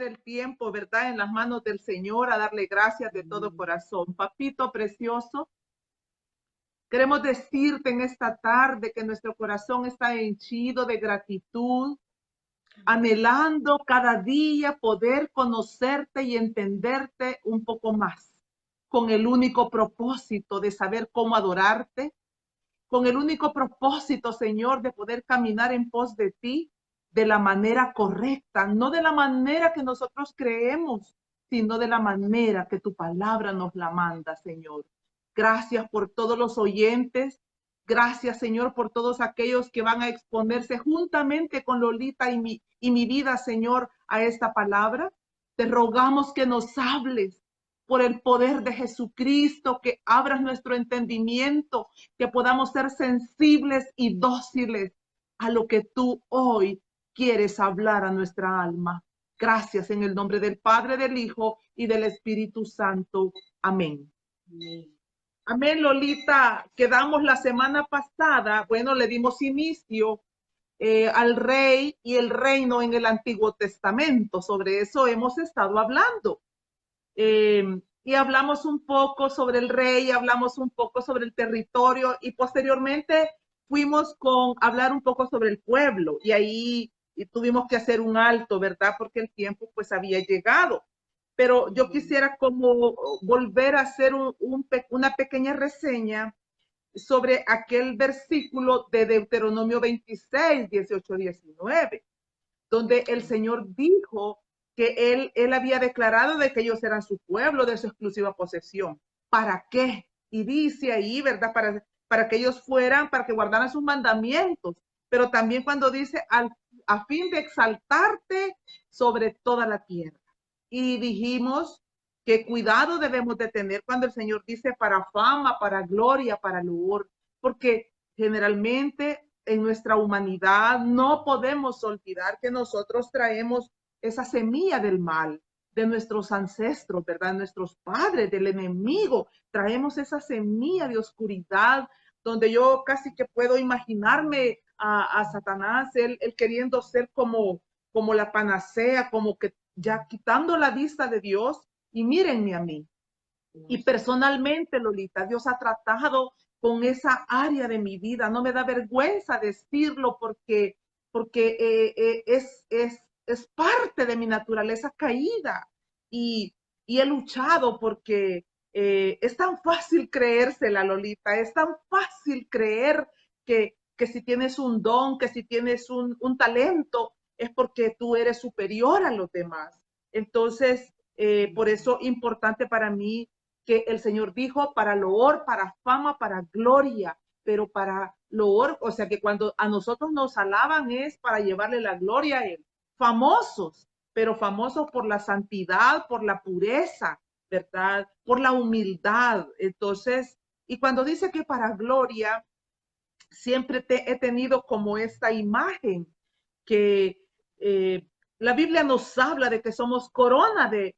el tiempo, ¿verdad? En las manos del Señor, a darle gracias de todo corazón. Papito precioso, queremos decirte en esta tarde que nuestro corazón está henchido de gratitud, anhelando cada día poder conocerte y entenderte un poco más, con el único propósito de saber cómo adorarte, con el único propósito, Señor, de poder caminar en pos de ti de la manera correcta, no de la manera que nosotros creemos, sino de la manera que tu palabra nos la manda, Señor. Gracias por todos los oyentes. Gracias, Señor, por todos aquellos que van a exponerse juntamente con Lolita y mi vida, Señor, a esta palabra. Te rogamos que nos hables por el poder de Jesucristo, que abras nuestro entendimiento, que podamos ser sensibles y dóciles a lo que tú hoy quieres hablar a nuestra alma. Gracias en el nombre del Padre, del Hijo y del Espíritu Santo. Amén. Amén, Lolita. Quedamos la semana pasada, bueno, le dimos inicio al rey y el reino en el Antiguo Testamento. Sobre eso hemos estado hablando. Y hablamos un poco sobre el rey, hablamos un poco sobre el territorio y posteriormente fuimos con hablar un poco sobre el pueblo y ahí tuvimos que hacer un alto, ¿verdad? Porque el tiempo pues había llegado. Pero yo quisiera como volver a hacer una pequeña reseña sobre aquel versículo de Deuteronomio 26, 18, 19, donde el Señor dijo que él había declarado de que ellos eran su pueblo, de su exclusiva posesión. ¿Para qué? Y dice ahí, ¿verdad? Para que ellos fueran, para que guardaran sus mandamientos, pero también cuando dice a fin de exaltarte sobre toda la tierra. Y dijimos que cuidado debemos de tener cuando el Señor dice para fama, para gloria, para loor, porque generalmente en nuestra humanidad no podemos olvidar que nosotros traemos esa semilla del mal de nuestros ancestros, ¿verdad? Nuestros padres, del enemigo. Traemos esa semilla de oscuridad donde yo casi que puedo imaginarme a Satanás, él queriendo ser como la panacea, como que ya quitando la vista de Dios. Y mírenme a mí. Y personalmente, Lolita, Dios ha tratado con esa área de mi vida. No me da vergüenza decirlo porque es parte de mi naturaleza caída. Y, y he luchado porque es tan fácil creérsela, Lolita. Es tan fácil creer que si tienes un don, que si tienes un talento, es porque tú eres superior a los demás. Entonces, por eso importante para mí que el Señor dijo para loor, para fama, para gloria, pero para loor, o sea que cuando a nosotros nos alaban es para llevarle la gloria a Él. Famosos, pero famosos por la santidad, por la pureza, ¿verdad? Por la humildad. Entonces, y cuando dice que para gloria, siempre he tenido como esta imagen que la Biblia nos habla de que somos corona de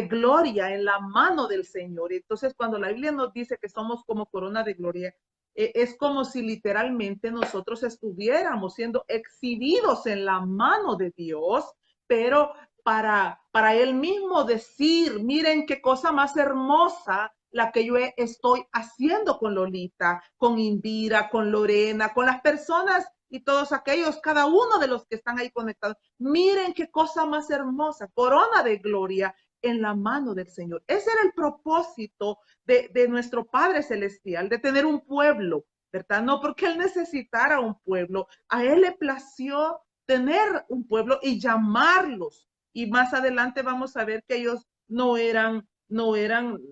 gloria en la mano del Señor. Entonces, cuando la Biblia nos dice que somos como corona de gloria, es como si literalmente nosotros estuviéramos siendo exhibidos en la mano de Dios, pero para Él mismo decir, miren qué cosa más hermosa la que yo estoy haciendo con Lolita, con Indira, con Lorena, con las personas y todos aquellos, cada uno de los que están ahí conectados. Miren qué cosa más hermosa, corona de gloria en la mano del Señor. Ese era el propósito de nuestro Padre Celestial, de tener un pueblo, ¿verdad? No porque Él necesitara un pueblo, a Él le plació tener un pueblo y llamarlos. Y más adelante vamos a ver que ellos no eran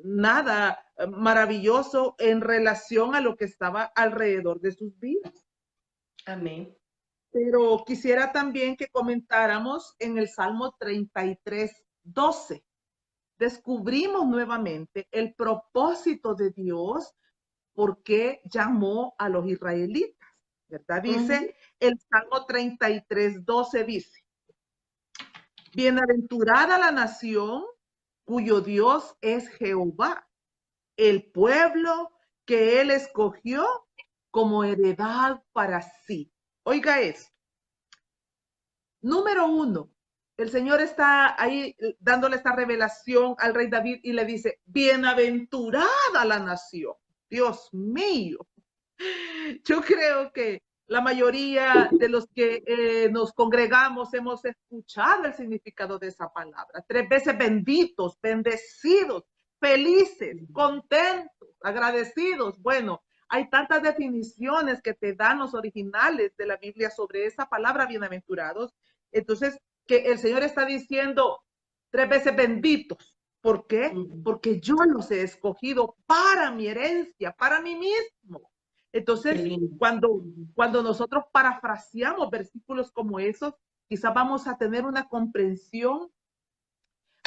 nada maravilloso en relación a lo que estaba alrededor de sus vidas. Amén. Pero quisiera también que comentáramos en el Salmo 33, 12. Descubrimos nuevamente el propósito de Dios por qué llamó a los israelitas, ¿verdad? Dice el Salmo 33, 12 dice, bienaventurada la nación cuyo Dios es Jehová, el pueblo que él escogió como heredad para sí. Oiga esto. Número 1, el Señor está ahí dándole esta revelación al rey David y le dice, bienaventurada la nación. Dios mío. Yo creo que la mayoría de los que nos congregamos hemos escuchado el significado de esa palabra. 3 veces benditos, bendecidos, felices, contentos, agradecidos. Bueno, hay tantas definiciones que te dan los originales de la Biblia sobre esa palabra bienaventurados. Entonces, que el Señor está diciendo 3 veces benditos. ¿Por qué? Porque yo los he escogido para mi herencia, para mí mismo. Entonces, cuando nosotros parafraseamos versículos como esos, quizás vamos a tener una comprensión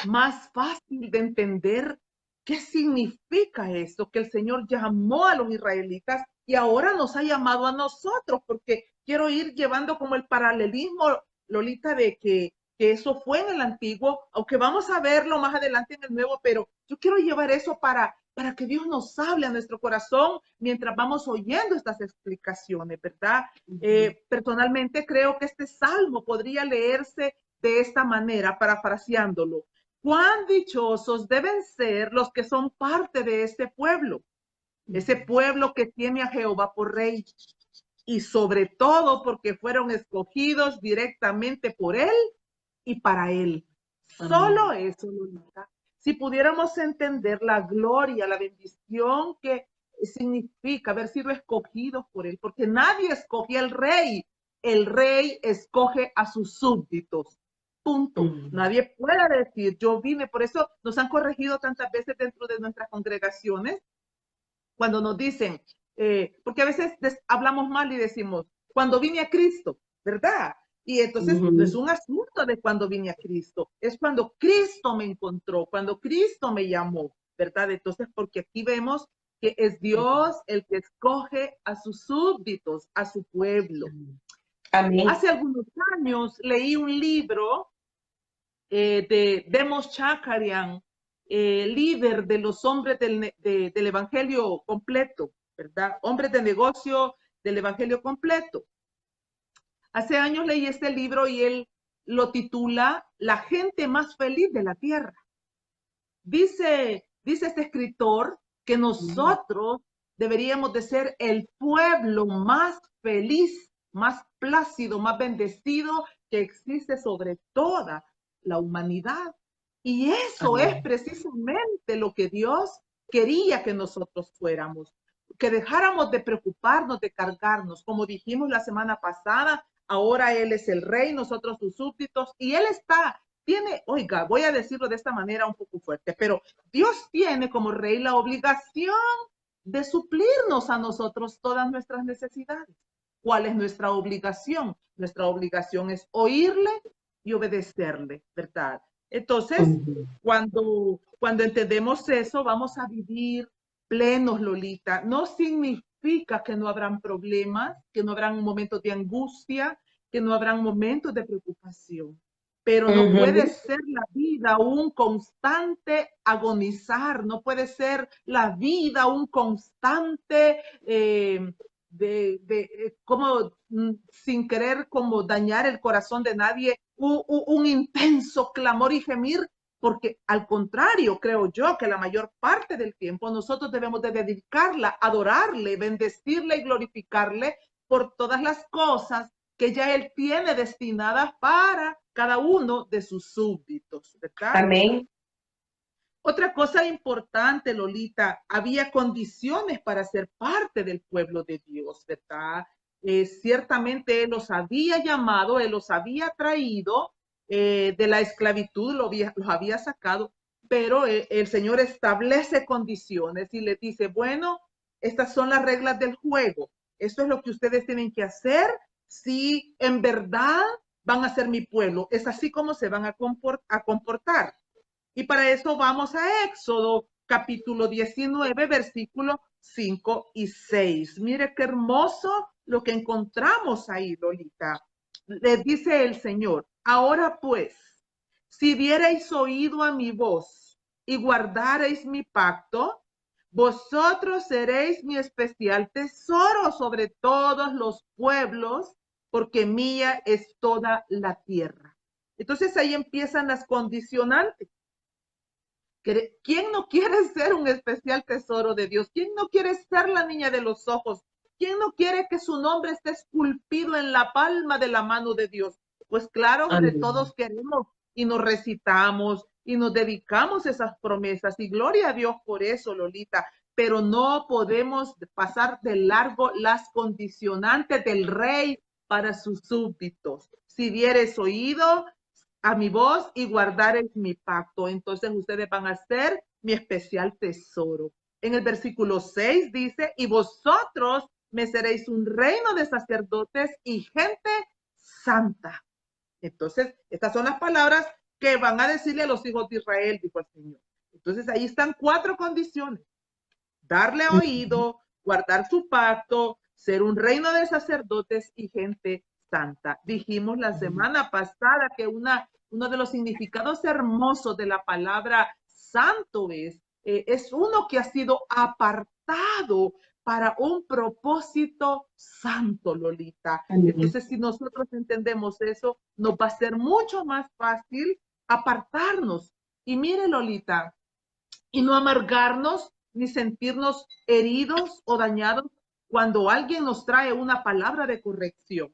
más fácil de entender qué significa esto, que el Señor llamó a los israelitas y ahora nos ha llamado a nosotros, porque quiero ir llevando como el paralelismo, Lolita, de que eso fue en el antiguo, aunque vamos a verlo más adelante en el nuevo, pero yo quiero llevar eso para que Dios nos hable a nuestro corazón mientras vamos oyendo estas explicaciones, ¿verdad? Personalmente creo que este salmo podría leerse de esta manera, parafraseándolo. Cuán dichosos deben ser los que son parte de este pueblo, ese pueblo que tiene a Jehová por rey, y sobre todo porque fueron escogidos directamente por él y para él. Solo eso, Lolita. Si pudiéramos entender la gloria, la bendición que significa haber sido escogidos por él, porque nadie escoge al rey, el rey escoge a sus súbditos. Punto. Nadie puede decir, yo vine, por eso nos han corregido tantas veces dentro de nuestras congregaciones, cuando nos dicen, porque a veces hablamos mal y decimos, cuando vine a Cristo, ¿verdad? Y entonces no es un asunto de cuando vine a Cristo, es cuando Cristo me encontró, cuando Cristo me llamó, ¿verdad? Entonces, porque aquí vemos que es Dios el que escoge a sus súbditos, a su pueblo. Amén. Hace algunos años leí un libro de Demos Shakarian, líder de los hombres del Evangelio completo, ¿verdad? Hombres de negocio del Evangelio completo. Hace años leí este libro y él lo titula La gente más feliz de la tierra. Dice este escritor que nosotros deberíamos de ser el pueblo más feliz, más plácido, más bendecido que existe sobre toda la humanidad. Y eso es precisamente lo que Dios quería que nosotros fuéramos, que dejáramos de preocuparnos, de cargarnos. Como dijimos la semana pasada, ahora Él es el rey, nosotros sus súbditos, y Él tiene, oiga, voy a decirlo de esta manera un poco fuerte, pero Dios tiene como rey la obligación de suplirnos a nosotros todas nuestras necesidades. ¿Cuál es nuestra obligación? Nuestra obligación es oírle y obedecerle, ¿verdad? Entonces, cuando entendemos eso, vamos a vivir plenos, Lolita. No significa que no habrán problemas, que no habrán momentos de angustia, que no habrán momentos de preocupación. Pero no puede ser la vida un constante agonizar, no puede ser la vida un constante como sin querer como dañar el corazón de nadie, un intenso clamor y gemir, porque al contrario, creo yo que la mayor parte del tiempo nosotros debemos de dedicarla, adorarle, bendecirle y glorificarle por todas las cosas que ya Él tiene destinadas para cada uno de sus súbditos, ¿verdad? Amén. Otra cosa importante, Lolita, había condiciones para ser parte del pueblo de Dios, ¿verdad? Ciertamente Él los había llamado, Él los había traído de la esclavitud, los había sacado, pero el Señor establece condiciones y les dice, bueno, estas son las reglas del juego, esto es lo que ustedes tienen que hacer si en verdad van a ser mi pueblo, es así como se van a comportar. Y para eso vamos a Éxodo capítulo 19, versículos 5 y 6. Mire qué hermoso lo que encontramos ahí, Lolita. Le dice el Señor, ahora pues, si dierais oído a mi voz y guardareis mi pacto, vosotros seréis mi especial tesoro sobre todos los pueblos, porque mía es toda la tierra. Entonces ahí empiezan las condicionantes. ¿Quién no quiere ser un especial tesoro de Dios? ¿Quién no quiere ser la niña de los ojos? ¿Quién no quiere que su nombre esté esculpido en la palma de la mano de Dios? Pues claro que Amén. todos queremos y nos recitamos y nos dedicamos a esas promesas. Y gloria a Dios por eso, Lolita. Pero no podemos pasar de largo las condicionantes del rey para sus súbditos. Si dieres oído a mi voz y guardaréis mi pacto. Entonces ustedes van a ser mi especial tesoro. En el versículo 6 dice, y vosotros me seréis un reino de sacerdotes y gente santa. Entonces, estas son las palabras que van a decirle a los hijos de Israel, dijo el Señor. Entonces, ahí están 4 condiciones. Darle oído, guardar su pacto, ser un reino de sacerdotes y gente santa. Dijimos la semana pasada que uno de los significados hermosos de la palabra santo es uno que ha sido apartado para un propósito santo, Lolita. Amén. Entonces, si nosotros entendemos eso, nos va a ser mucho más fácil apartarnos. Y mire, Lolita, y no amargarnos ni sentirnos heridos o dañados cuando alguien nos trae una palabra de corrección.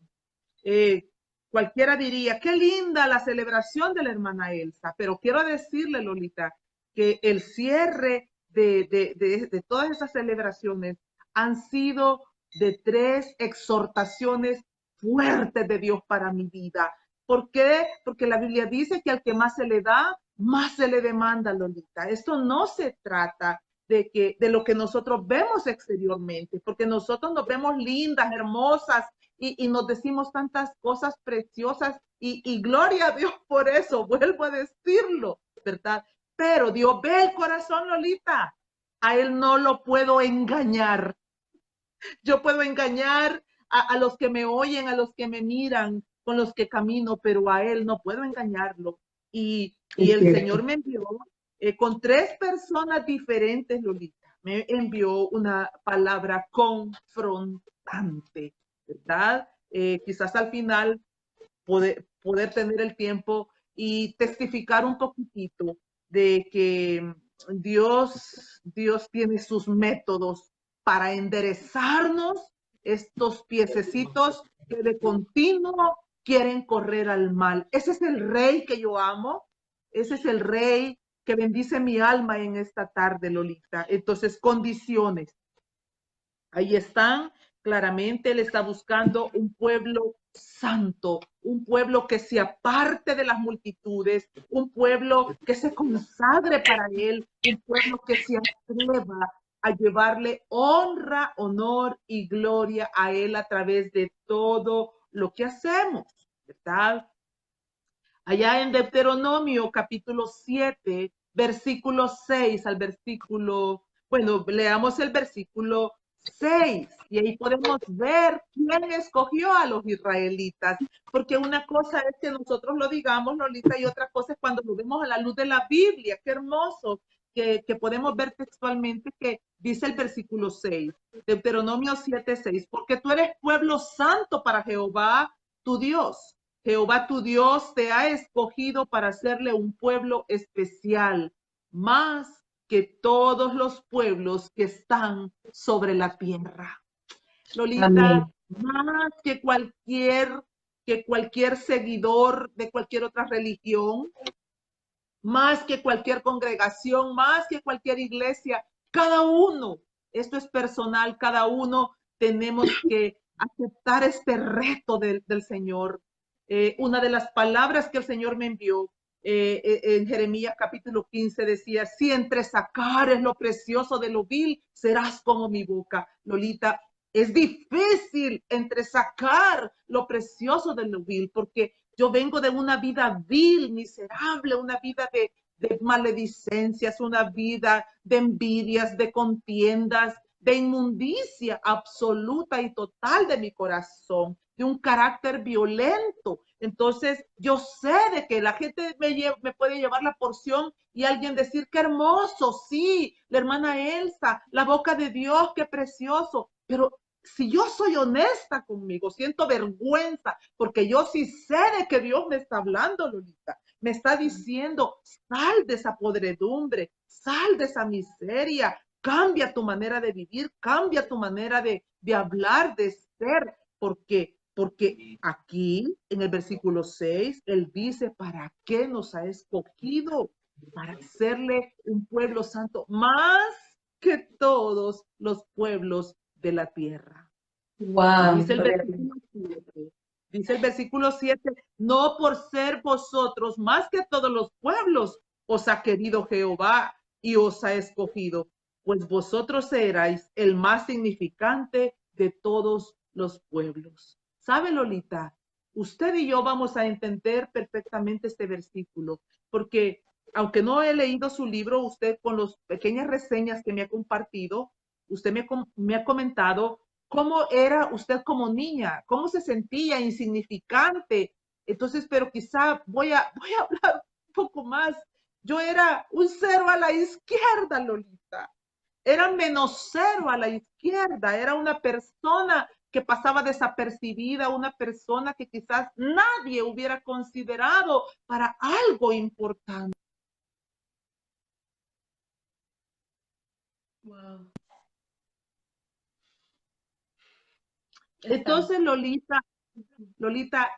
Eh, Cualquiera diría, qué linda la celebración de la hermana Elsa, pero quiero decirle, Lolita, que el cierre de todas esas celebraciones han sido de 3 exhortaciones fuertes de Dios para mi vida. ¿Por qué? Porque la Biblia dice que al que más se le da, más se le demanda, Lolita. Esto no se trata de lo que nosotros vemos exteriormente, porque nosotros nos vemos lindas, hermosas, y nos decimos tantas cosas preciosas y gloria a Dios por eso, vuelvo a decirlo, ¿verdad? Pero Dios ve el corazón, Lolita. A él no lo puedo engañar. Yo puedo engañar a los que me oyen, a los que me miran, con los que camino, pero a él no puedo engañarlo. Y Es el cierto. Señor me envió con 3 personas diferentes, Lolita. Me envió una palabra confrontante, ¿verdad? Quizás al final poder tener el tiempo y testificar un poquitito de que Dios tiene sus métodos para enderezarnos estos piececitos que de continuo quieren correr al mal. Ese es el rey que yo amo, ese es el rey que bendice mi alma en esta tarde, Lolita. Entonces, condiciones. Ahí están, claramente él está buscando un pueblo santo, un pueblo que se aparte de las multitudes, un pueblo que se consagre para él, un pueblo que se atreva a llevarle honra, honor y gloria a él a través de todo lo que hacemos, ¿verdad? Allá en Deuteronomio capítulo 7, versículo 6 al versículo, bueno, leamos el versículo 6 y ahí podemos ver quién escogió a los israelitas, porque una cosa es que nosotros lo digamos, Lolita, y otra cosa es cuando lo vemos a la luz de la Biblia. Qué hermoso que podemos ver textualmente que dice el versículo 6, Deuteronomio 7, 6, porque tú eres pueblo santo para Jehová tu Dios. Jehová tu Dios te ha escogido para hacerle un pueblo especial, más que todos los pueblos que están sobre la tierra. Amén. Lolita, más que cualquier seguidor de cualquier otra religión, más que cualquier congregación, más que cualquier iglesia, cada uno, esto es personal, cada uno tenemos que aceptar este reto del Señor. Una de las palabras que el Señor me envió en Jeremías capítulo 15 decía, si entre sacares lo precioso de lo vil, serás como mi boca. Lolita, es difícil entre sacar lo precioso de lo vil, porque yo vengo de una vida vil, miserable, una vida de maledicencias, una vida de envidias, de contiendas, de inmundicia absoluta y total de mi corazón, de un carácter violento. Entonces, yo sé de que la gente me puede llevar la porción y alguien decir, qué hermoso, sí, la hermana Elsa, la boca de Dios, qué precioso, pero si yo soy honesta conmigo, siento vergüenza, porque yo sí sé de que Dios me está hablando, Lolita. Me está diciendo, sal de esa podredumbre, sal de esa miseria, cambia tu manera de vivir, cambia tu manera de hablar, de ser, porque aquí en el versículo 6, él dice, ¿para qué nos ha escogido? Para hacerle un pueblo santo, más que todos los pueblos de la tierra. Y Wow, dice el versículo 7, dice el versículo 7, no por ser vosotros más que todos los pueblos os ha querido Jehová y os ha escogido, pues vosotros erais el más significante de todos los pueblos. ¿Sabe, Lolita? Usted y yo vamos a entender perfectamente este versículo, porque aunque no he leído su libro, usted con las pequeñas reseñas que me ha compartido, usted me ha comentado cómo era usted como niña, cómo se sentía insignificante. Entonces, pero quizá voy a hablar un poco más. Yo era un cero a la izquierda, Lolita. Era menos cero a la izquierda. Era una persona que pasaba desapercibida, una persona que quizás nadie hubiera considerado para algo importante. wow. Está. Entonces, Lolita,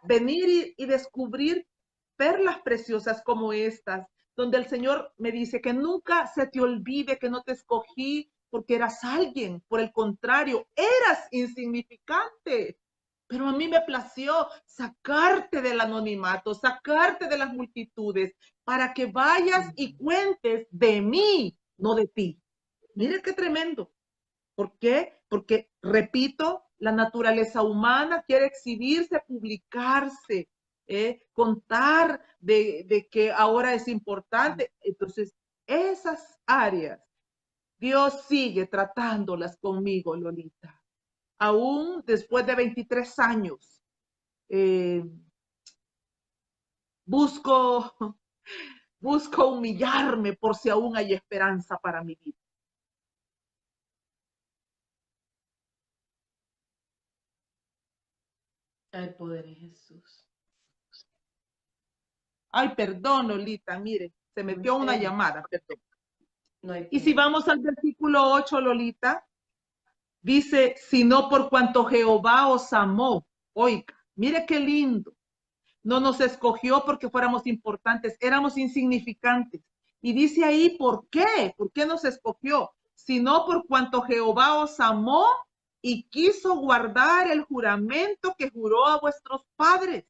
venir y descubrir perlas preciosas como estas, donde el Señor me dice que nunca se te olvide que no te escogí porque eras alguien, por el contrario, eras insignificante. Pero a mí me plació sacarte del anonimato, sacarte de las multitudes, para que vayas y cuentes de mí, no de ti. Mire qué tremendo. ¿Por qué? Porque, repito, la naturaleza humana quiere exhibirse, publicarse, contar de que ahora es importante. Entonces, esas áreas, Dios sigue tratándolas conmigo, Lolita. Aún después de 23 años, eh, busco, busco humillarme por si aún hay esperanza para mi vida. Hay poder en Jesús. Ay, perdón, Lolita, mire, se No, metió una llamada, perdón. no hay Y si problema. vamos al versículo 8, Lolita, dice, sino por cuanto Jehová os amó. Oiga, mire qué lindo. No nos escogió porque fuéramos importantes, éramos insignificantes. Y dice ahí, ¿por qué? ¿Por qué nos escogió? Sino por cuanto Jehová os amó y quiso guardar el juramento que juró a vuestros padres.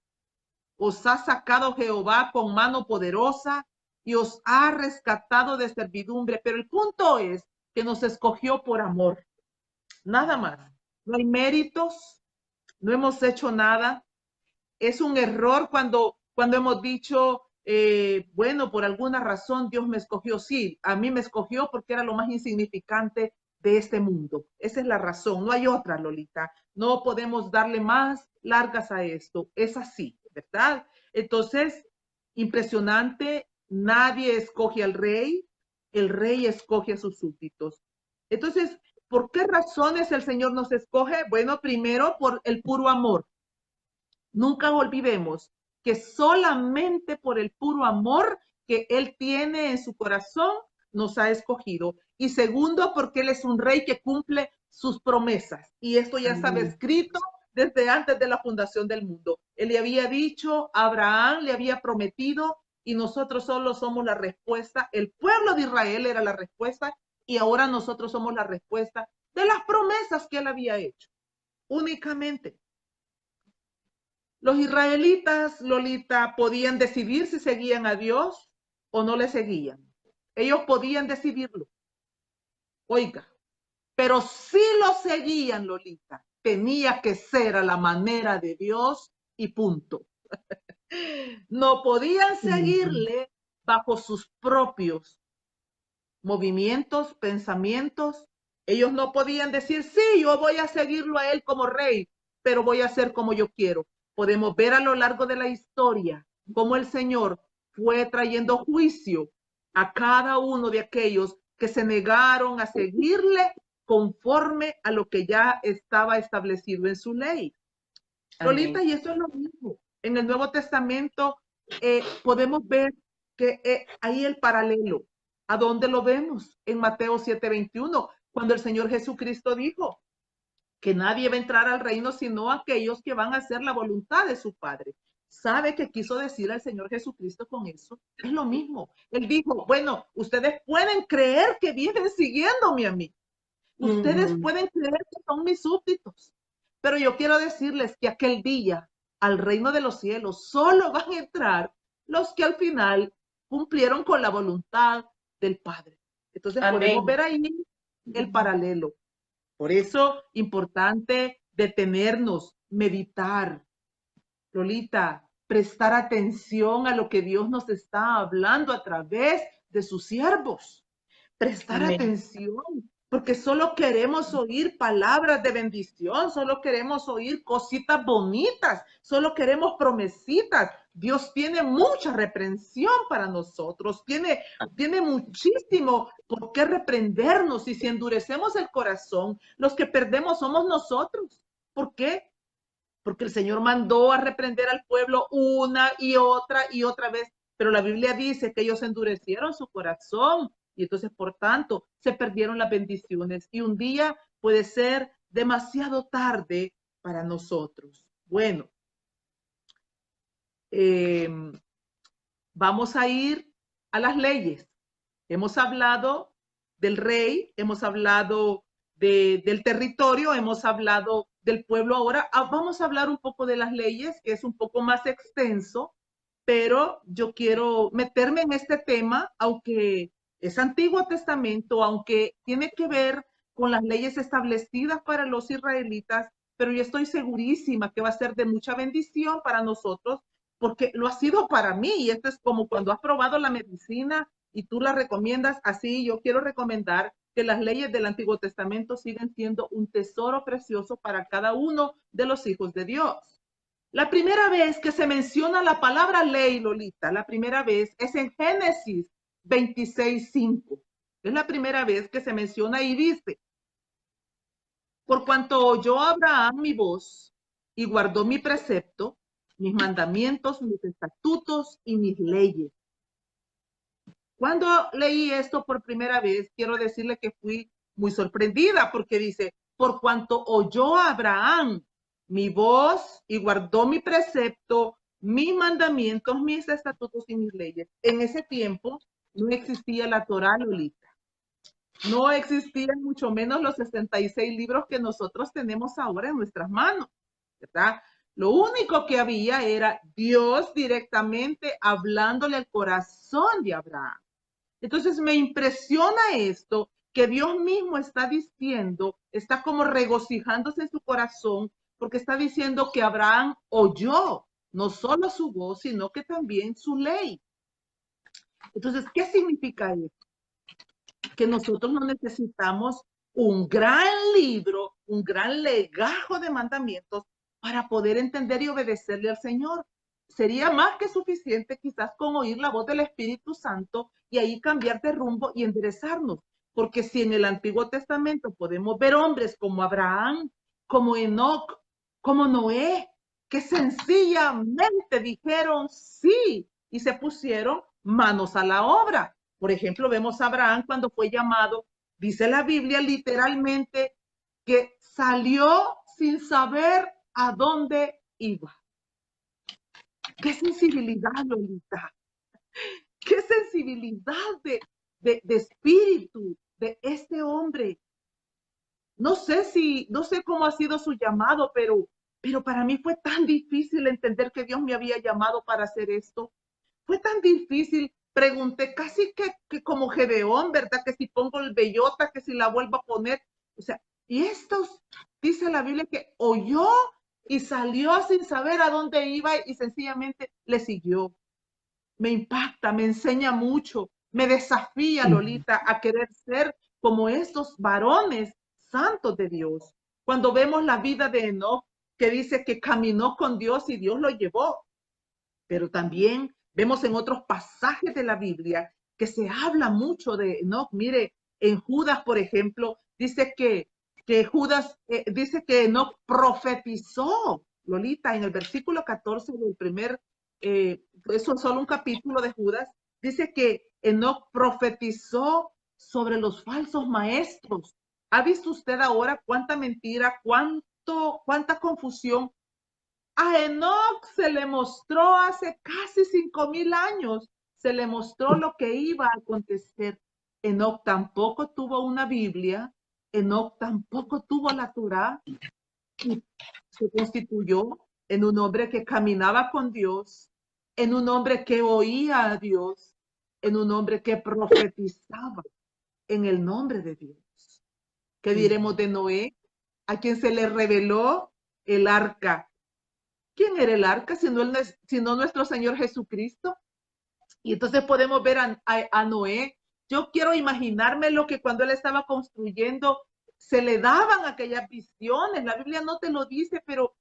Os ha sacado Jehová con mano poderosa y os ha rescatado de servidumbre. Pero el punto es que nos escogió por amor. Nada más. No hay méritos, no hemos hecho nada. Es un error cuando hemos dicho, bueno, por alguna razón Dios me escogió. Sí, a mí me escogió porque era lo más insignificante de este mundo. Esa es la razón, no hay otra, Lolita. No podemos darle más largas a esto. Es así, ¿verdad? Entonces, impresionante, nadie escoge al rey, el rey escoge a sus súbditos. Entonces, ¿por qué razones el Señor nos escoge? Bueno, primero por el puro amor. Nunca olvidemos que solamente por el puro amor que Él tiene en su corazón nos ha escogido. Y segundo, porque Él es un rey que cumple sus promesas. Y esto ya estaba escrito desde antes de la fundación del mundo. Él le había dicho, Abraham le había prometido y nosotros solo somos la respuesta. El pueblo de Israel era la respuesta y ahora nosotros somos la respuesta de las promesas que Él había hecho. Únicamente. Los israelitas, Lolita, podían decidir si seguían a Dios o no le seguían. Ellos podían decidirlo. Oiga, pero si lo seguían, Lolita, tenía que ser a la manera de Dios y punto. No podían seguirle bajo sus propios movimientos, pensamientos. Ellos no podían decir, sí, yo voy a seguirlo a él como rey, pero voy a hacer como yo quiero. Podemos ver a lo largo de la historia cómo el Señor fue trayendo juicio a cada uno de aquellos que se negaron a seguirle conforme a lo que ya estaba establecido en su ley. Lolita, Amén. y eso es lo mismo. En el Nuevo Testamento podemos ver que ahí el paralelo. ¿A dónde lo vemos? En Mateo 7:21, cuando el Señor Jesucristo dijo que nadie va a entrar al reino sino aquellos que van a hacer la voluntad de su Padre. ¿Sabe qué quiso decir el Señor Jesucristo con eso? Es lo mismo. Él dijo, bueno, ustedes pueden creer que vienen siguiéndome a mí. Ustedes pueden creer que son mis súbditos. Pero yo quiero decirles que aquel día, al reino de los cielos, solo van a entrar los que al final cumplieron con la voluntad del Padre. Entonces podemos Amén. ver ahí el paralelo. Por eso, importante detenernos, meditar. Lolita, prestar atención a lo que Dios nos está hablando a través de sus siervos. Prestar Amén. atención, porque solo queremos oír palabras de bendición, solo queremos oír cositas bonitas, solo queremos promesitas. Dios tiene mucha reprensión para nosotros, tiene muchísimo por qué reprendernos, y si endurecemos el corazón, los que perdemos somos nosotros. ¿Por qué? Porque el Señor mandó a reprender al pueblo una y otra vez, pero la Biblia dice que ellos endurecieron su corazón y entonces, por tanto, se perdieron las bendiciones y un día puede ser demasiado tarde para nosotros. Bueno, eh, vamos a ir a las leyes. Hemos hablado del rey, hemos hablado del territorio, hemos hablado del pueblo. Ahora vamos a hablar un poco de las leyes, que es un poco más extenso, pero yo quiero meterme en este tema, aunque es Antiguo Testamento, aunque tiene que ver con las leyes establecidas para los israelitas, pero yo estoy segurísima que va a ser de mucha bendición para nosotros, porque lo ha sido para mí, y esto es como cuando has probado la medicina y tú la recomiendas así. Yo quiero recomendar que las leyes del Antiguo Testamento siguen siendo un tesoro precioso para cada uno de los hijos de Dios. La primera vez que se menciona la palabra ley, Lolita, la primera vez es en Génesis 26:5. Es la primera vez que se menciona y dice, por cuanto oyó Abraham mi voz y guardó mi precepto, mis mandamientos, mis estatutos y mis leyes. Cuando leí esto por primera vez, quiero decirle que fui muy sorprendida porque dice, por cuanto oyó Abraham mi voz y guardó mi precepto, mis mandamientos, mis estatutos y mis leyes. En ese tiempo no existía la Torá, Lolita. No existían mucho menos los 66 libros que nosotros tenemos ahora en nuestras manos, ¿verdad? Lo único que había era Dios directamente hablándole al corazón de Abraham. Entonces me impresiona esto, que Dios mismo está diciendo, está como regocijándose en su corazón, porque está diciendo que Abraham oyó no solo su voz, sino que también su ley. Entonces, ¿qué significa esto? Que nosotros no necesitamos un gran libro, un gran legajo de mandamientos para poder entender y obedecerle al Señor. Sería más que suficiente quizás con oír la voz del Espíritu Santo y ahí cambiar de rumbo y enderezarnos. Porque si en el Antiguo Testamento podemos ver hombres como Abraham, como Enoc, como Noé, que sencillamente dijeron sí y se pusieron manos a la obra. Por ejemplo, vemos a Abraham cuando fue llamado, dice la Biblia literalmente, que salió sin saber a dónde iba. Qué sensibilidad, Lolita. Qué sensibilidad de espíritu de este hombre. No sé cómo ha sido su llamado, pero para mí fue tan difícil entender que Dios me había llamado para hacer esto. Fue tan difícil. Pregunté casi que como Gedeón, ¿verdad? Que si pongo el bellota, que si la vuelvo a poner. O sea, y estos, dice la Biblia, que oyó y salió sin saber a dónde iba y sencillamente le siguió. Me impacta, me enseña mucho, me desafía, Lolita, a querer ser como estos varones santos de Dios. Cuando vemos la vida de Enoch, que dice que caminó con Dios y Dios lo llevó, pero también vemos en otros pasajes de la Biblia que se habla mucho de Enoch. Mire, en Judas, por ejemplo, dice que Judas, dice que Enoc profetizó, Lolita, en el versículo 14 del primer, eso es solo un capítulo de Judas, dice que Enoc profetizó sobre los falsos maestros. ¿Ha visto usted ahora cuánta mentira, cuánta confusión? A Enoc se le mostró hace casi 5,000 años, se le mostró lo que iba a acontecer. Enoc tampoco tuvo una Biblia, Enoc tampoco tuvo la Torá, y se constituyó en un hombre que caminaba con Dios, en un hombre que oía a Dios, en un hombre que profetizaba en el nombre de Dios. ¿Qué diremos de Noé? A quien se le reveló el arca. ¿Quién era el arca sino nuestro Señor Jesucristo? Y entonces podemos ver a Noé. Yo quiero imaginarme lo que cuando él estaba construyendo se le daban aquellas visiones. La Biblia no te lo dice, pero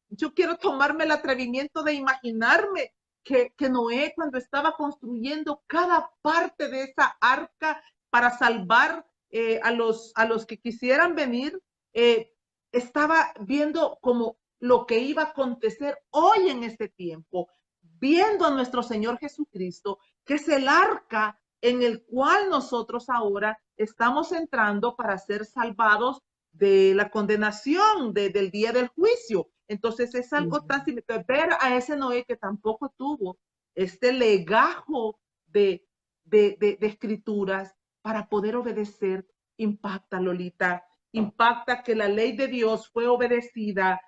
yo quiero tomarme el atrevimiento de imaginarme que Noé, cuando estaba construyendo cada parte de esa arca para salvar a los que quisieran venir, estaba viendo como lo que iba a acontecer hoy en este tiempo, viendo a nuestro Señor Jesucristo, que es el arca en el cual nosotros ahora estamos entrando para ser salvados de la condenación, del día del juicio. Entonces es algo tan simple. Ver a ese Noé que tampoco tuvo este legajo de escrituras para poder obedecer, impacta, Lolita, impacta que la ley de Dios fue obedecida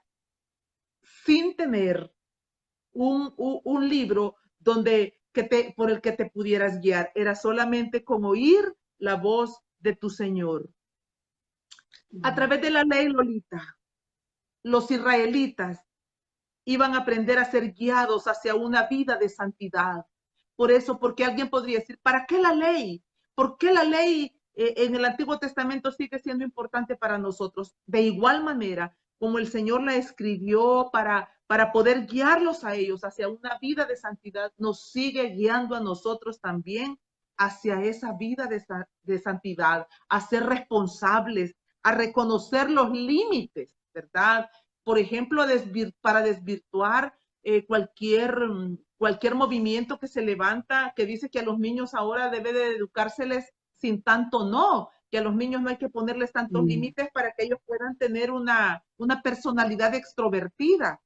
sin tener un libro por el que te pudieras guiar. Era solamente como oír la voz de tu Señor. A través de la ley, Lolita, los israelitas iban a aprender a ser guiados hacia una vida de santidad. Por eso, porque alguien podría decir, ¿para qué la ley? ¿Por qué la ley en el Antiguo Testamento sigue siendo importante para nosotros? De igual manera, como el Señor la escribió para poder guiarlos a ellos hacia una vida de santidad, nos sigue guiando a nosotros también hacia esa vida de santidad, a ser responsables, a reconocer los límites, ¿verdad? Por ejemplo, para desvirtuar cualquier movimiento que se levanta, que dice que a los niños ahora debe de educárseles sin tanto no, que a los niños no hay que ponerles tantos límites para que ellos puedan tener una personalidad extrovertida.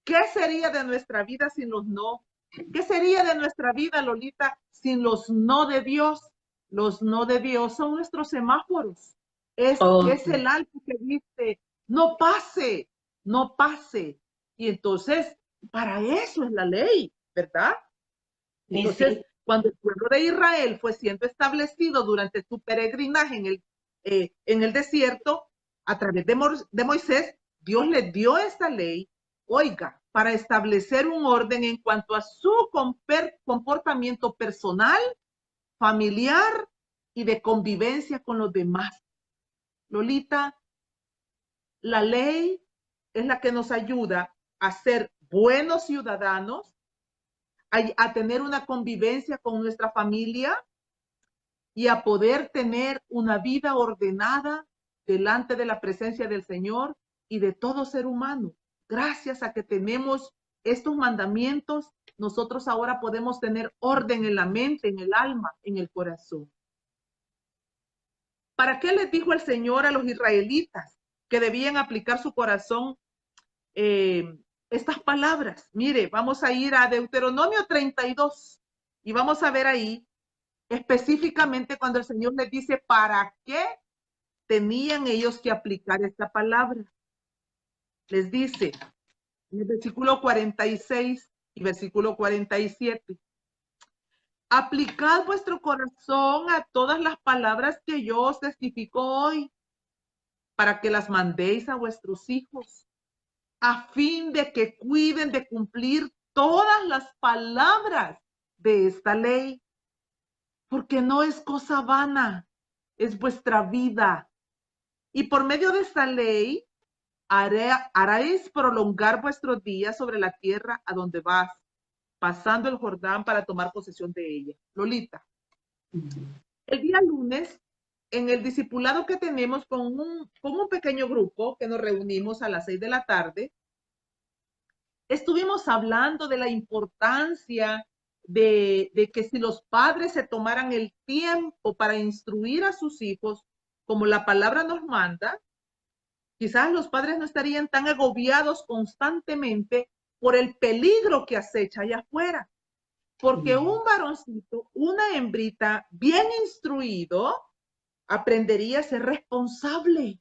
¿Qué sería de nuestra vida sin los no? ¿Qué sería de nuestra vida, Lolita, sin los no de Dios? Los no de Dios son nuestros semáforos. Es el alto que dice, no pase, no pase. Y entonces, para eso es la ley, ¿verdad? Entonces, cuando el pueblo de Israel fue siendo establecido durante su peregrinaje en el desierto, a través de Moisés, Dios les dio esta ley, oiga, para establecer un orden en cuanto a su comportamiento personal, familiar y de convivencia con los demás. Lolita, la ley es la que nos ayuda a ser buenos ciudadanos, a tener una convivencia con nuestra familia y a poder tener una vida ordenada delante de la presencia del Señor y de todo ser humano. Gracias a que tenemos estos mandamientos, nosotros ahora podemos tener orden en la mente, en el alma, en el corazón. ¿Para qué les dijo el Señor a los israelitas que debían aplicar su corazón estas palabras? Mire, vamos a ir a Deuteronomio 32 y vamos a ver ahí específicamente cuando el Señor les dice para qué tenían ellos que aplicar esta palabra. Les dice en el versículo 46 y versículo 47. Aplicad vuestro corazón a todas las palabras que yo os testifico hoy, para que las mandéis a vuestros hijos, a fin de que cuiden de cumplir todas las palabras de esta ley, porque no es cosa vana, es vuestra vida. Y por medio de esta ley haréis prolongar vuestros días sobre la tierra a donde vas, pasando el Jordán para tomar posesión de ella. Lolita, el día lunes en el discipulado que tenemos con un pequeño grupo que nos reunimos a las 6 de la tarde, estuvimos hablando de la importancia de que si los padres se tomaran el tiempo para instruir a sus hijos, como la palabra nos manda, quizás los padres no estarían tan agobiados constantemente por el peligro que acecha allá afuera. Porque un varoncito, una hembrita bien instruido, aprendería a ser responsable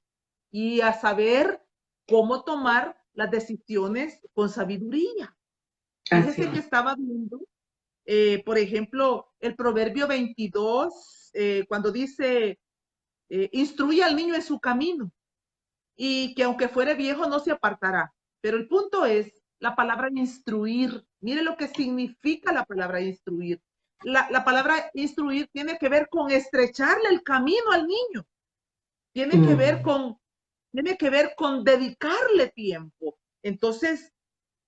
y a saber cómo tomar las decisiones con sabiduría. Fíjese que estaba viendo, por ejemplo, el Proverbio 22, cuando dice, instruye al niño en su camino y que aunque fuere viejo no se apartará. Pero el punto es la palabra instruir. Mire lo que significa la palabra instruir. La palabra instruir tiene que ver con estrecharle el camino al niño. Tiene que ver con dedicarle tiempo. Entonces,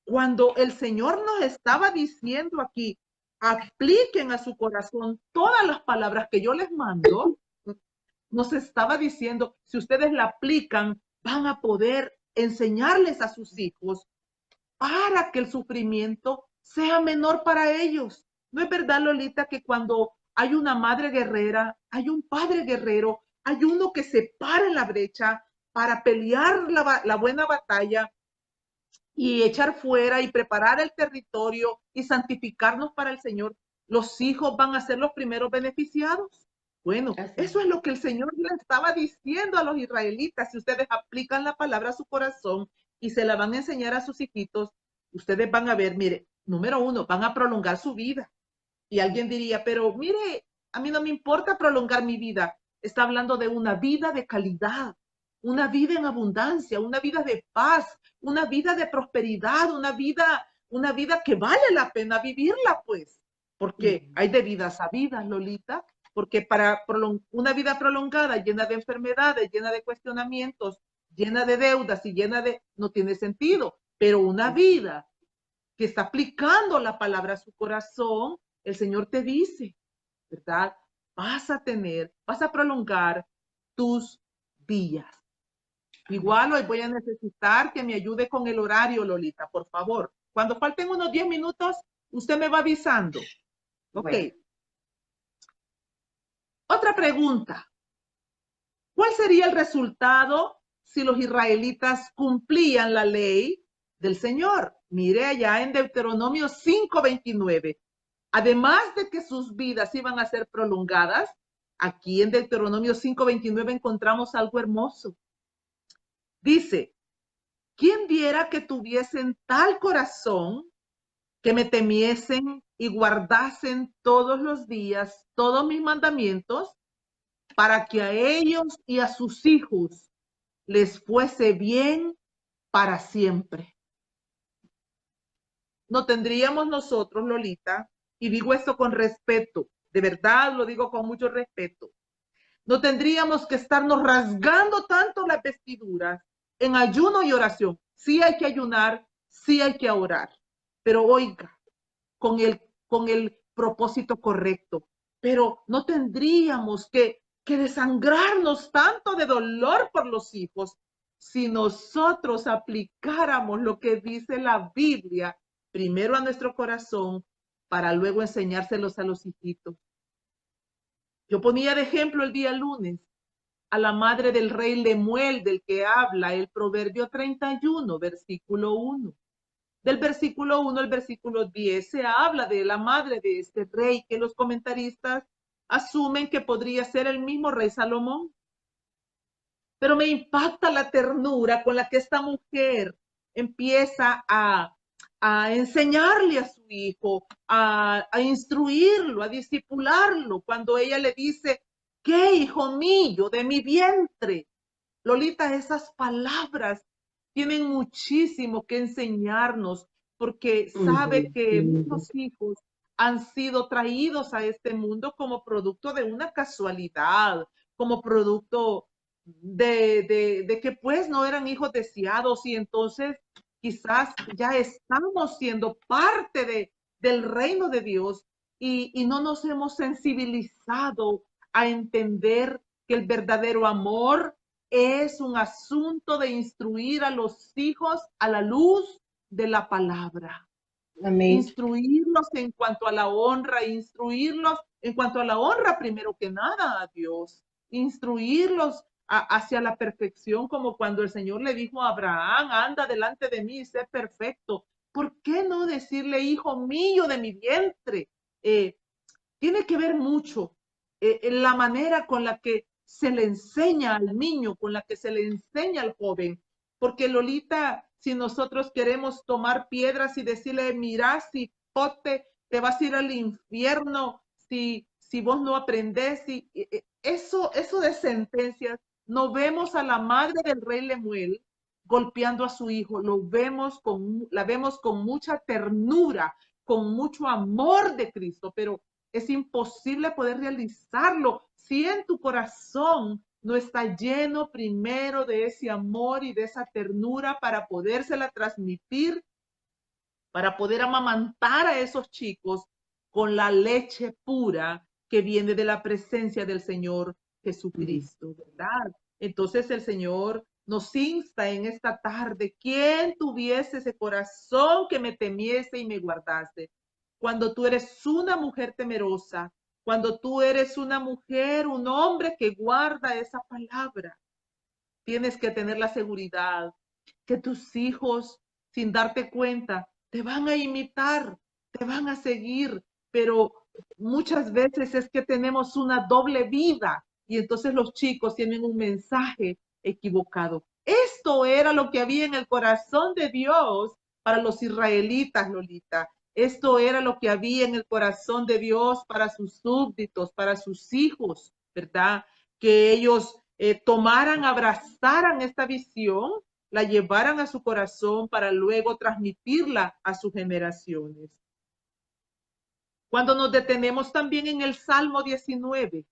cuando el Señor nos estaba diciendo aquí, apliquen a su corazón todas las palabras que yo les mando, nos estaba diciendo, si ustedes la aplican, van a poder enseñarles a sus hijos para que el sufrimiento sea menor para ellos. ¿No es verdad, Lolita, que cuando hay una madre guerrera, hay un padre guerrero, hay uno que se para en la brecha para pelear la buena batalla y echar fuera y preparar el territorio y santificarnos para el Señor? Los hijos van a ser los primeros beneficiados. Bueno, eso es lo que el Señor le estaba diciendo a los israelitas. Si ustedes aplican la palabra a su corazón y se la van a enseñar a sus hijitos, ustedes van a ver, mire, número uno, van a prolongar su vida. Y alguien diría, pero mire, a mí no me importa prolongar mi vida. Está hablando de una vida de calidad, una vida en abundancia, una vida de paz, una vida de prosperidad, una vida que vale la pena vivirla, pues. Porque hay de vidas a vidas, Lolita. Porque para una vida prolongada, llena de enfermedades, llena de cuestionamientos, llena de deudas y llena de... no tiene sentido. Pero una vida que está aplicando la palabra a su corazón, el Señor te dice, ¿verdad? Vas a prolongar tus días. Igual hoy voy a necesitar que me ayude con el horario, Lolita, por favor. Cuando falten unos 10 minutos, usted me va avisando. Ok. Bueno. Otra pregunta. ¿Cuál sería el resultado si los israelitas cumplían la ley del Señor? Mire allá en Deuteronomio 5:29. Además de que sus vidas iban a ser prolongadas, aquí en Deuteronomio 5:29 encontramos algo hermoso. Dice, ¿quién viera que tuviesen tal corazón que me temiesen y guardasen todos los días todos mis mandamientos para que a ellos y a sus hijos les fuese bien para siempre? No tendríamos nosotros, Lolita, y digo esto con respeto, de verdad lo digo con mucho respeto, no tendríamos que estarnos rasgando tanto las vestiduras en ayuno y oración. Sí hay que ayunar, sí hay que orar, pero oiga, con el propósito correcto. Pero no tendríamos que desangrarnos tanto de dolor por los hijos si nosotros aplicáramos lo que dice la Biblia primero a nuestro corazón para luego enseñárselos a los hijitos. Yo ponía de ejemplo el día lunes a la madre del rey Lemuel, del que habla el Proverbio 31, versículo 1. Del versículo 1 al versículo 10 se habla de la madre de este rey, que los comentaristas asumen que podría ser el mismo rey Salomón. Pero me impacta la ternura con la que esta mujer empieza a enseñarle a su hijo, a instruirlo, a discipularlo, cuando ella le dice, ¿qué, hijo mío, de mi vientre? Lolita, esas palabras tienen muchísimo que enseñarnos, porque sabe que muchos hijos han sido traídos a este mundo como producto de una casualidad, como producto de que pues no eran hijos deseados, y entonces quizás ya estamos siendo parte del reino de Dios y no nos hemos sensibilizado a entender que el verdadero amor es un asunto de instruir a los hijos a la luz de la palabra. Amén. Instruirlos en cuanto a la honra, instruirlos en cuanto a la honra primero que nada a Dios, instruirlos hacia la perfección, como cuando el Señor le dijo a Abraham, anda delante de mí y sé perfecto. ¿Por qué no decirle, hijo mío de mi vientre? Tiene que ver mucho en la manera con la que se le enseña al niño, con la que se le enseña al joven. Porque Lolita, si nosotros queremos tomar piedras y decirle, mira, si pote, te vas a ir al infierno, si vos no aprendés, eso de sentencias, no vemos a la madre del rey Lemuel golpeando a su hijo, la vemos con mucha ternura, con mucho amor de Cristo, pero es imposible poder realizarlo si en tu corazón no está lleno primero de ese amor y de esa ternura para podérsela transmitir, para poder amamantar a esos chicos con la leche pura que viene de la presencia del Señor Jesucristo, ¿verdad? Entonces el Señor nos insta en esta tarde, ¿quién tuviese ese corazón que me temiese y me guardase? Cuando tú eres una mujer temerosa, cuando tú eres una mujer, un hombre que guarda esa palabra, tienes que tener la seguridad que tus hijos, sin darte cuenta, te van a imitar, te van a seguir, pero muchas veces es que tenemos una doble vida y entonces los chicos tienen un mensaje equivocado. Esto era lo que había en el corazón de Dios para los israelitas, Lolita. Esto era lo que había en el corazón de Dios para sus súbditos, para sus hijos, ¿verdad? Que ellos tomaran, abrazaran esta visión, la llevaran a su corazón para luego transmitirla a sus generaciones. Cuando nos detenemos también en el Salmo 19,